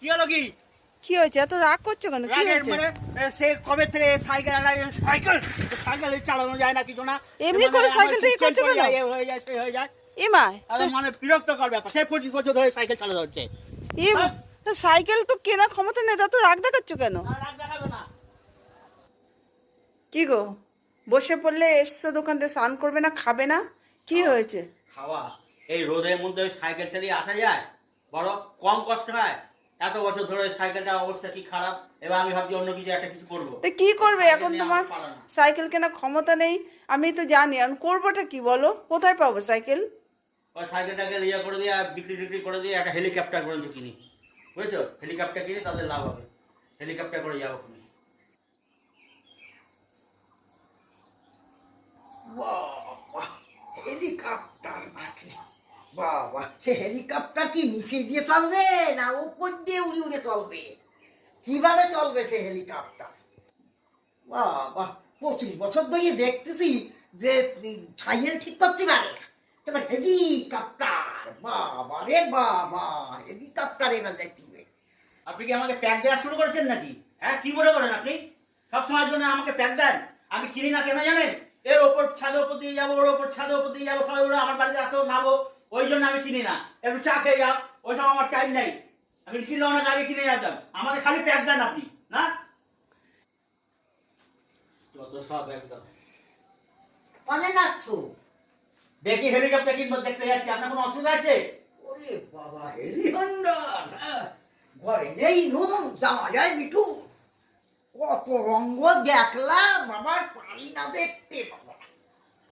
কি হলো কি? কি হয়েছে? এত রাগ করছো কেন? কি হয়েছে? মানে সে কবে থেকে সাইকেল সাইকেল চালানো যায় না কিছু না, এমনি করে সাইকেল থেকে করছো কেন? হয়ে যায় সে হয়ে যায়। এ মা, মানে বিরক্তকর ব্যাপার। সে 25 বছর ধরে সাইকেল চালানো হচ্ছে। এ তা সাইকেল তো কেনার ক্ষমতা নেই, তা তো রাগ দেখাচ্ছ কেন? রাগ দেখাবে না। কি গো, বসে পড়লে এসছো দোকান থেকে, স্নান করবে না, খাবে না? কি হয়েছে? খাওয়া এই রোদের মধ্যে সাইকেল চালিয়ে আসা যায়? বড় কম কষ্ট হয়। এত বছর ধরে সাইকেলটার অবস্থা কি খারাপ। এবার আমি ভাবছি অন্য কিছু একটা কিছু করবো। তা কি করবে এখন? তোমার সাইকেল কেনার ক্ষমতা নেই, আমি তো জানি। এখন করবোটা কি বলো? কোথায় পাবো সাইকেল? ওই সাইকেলটাকে ইয়ে করে দিয়ে বিক্রি টিক্রি করে দিয়ে একটা হেলিকপ্টার করে কিনি, বুঝেছো? হেলিকপ্টার কিনে তাদের লাভ হবে। হেলিকপ্টার করে যাবো তুমি। বাবা, হেলিকপ্টার নাকি? বাবা, সে হেলিকপ্টার কি নিচে দিয়ে চলবে না উপর দিয়ে উড়ে উড়ে চলবে? কিভাবে চলবে সে হেলিকপ্টার? বাবা, 25 বছর ধরে দেখতেছি যে সাইকেল ঠিক করতে পারে না, এবার হেলিকপ্টার! বাবা রে বাবা, হেলিকপ্টার এবার দেখবে। আপনি কি আমাকে প্যাক দেওয়া শুরু করেছেন নাকি? হ্যাঁ, কি মনে করেন আপনি? সবসময়ের জন্য আমাকে প্যাক দেন? আমি কিনি না কেন জানেন? এর ওপর ছাদের ওপর দিয়ে যাবো, ওর ওপর ছাদের ওপর দিয়ে যাবো, সবাই বলে আমার বাড়িতে আসো নাবো, ওই জন্য আমি কিনি না। একটু চা খেয়ে যাও, ওইসব আমার টাইম নেই। আমি কিনলে অনেক আগে কিনে যেতাম। আমাকে খালি প্যাক দেন আপনি, না? যত সব একদম। অনেক আসছো? দেখি হেলিকপ্টার কিনবো, দেখতে যাচ্ছি। আপনার কোনো অসুবিধা আছে? ওরে বাবা, হেলিকপ্টার! হ্যাঁ, ঘরে নেই নুন, যাওয়া যায় মিঠু। কত রঙ্গ দেখলাম, আমার পারি না দেখতে।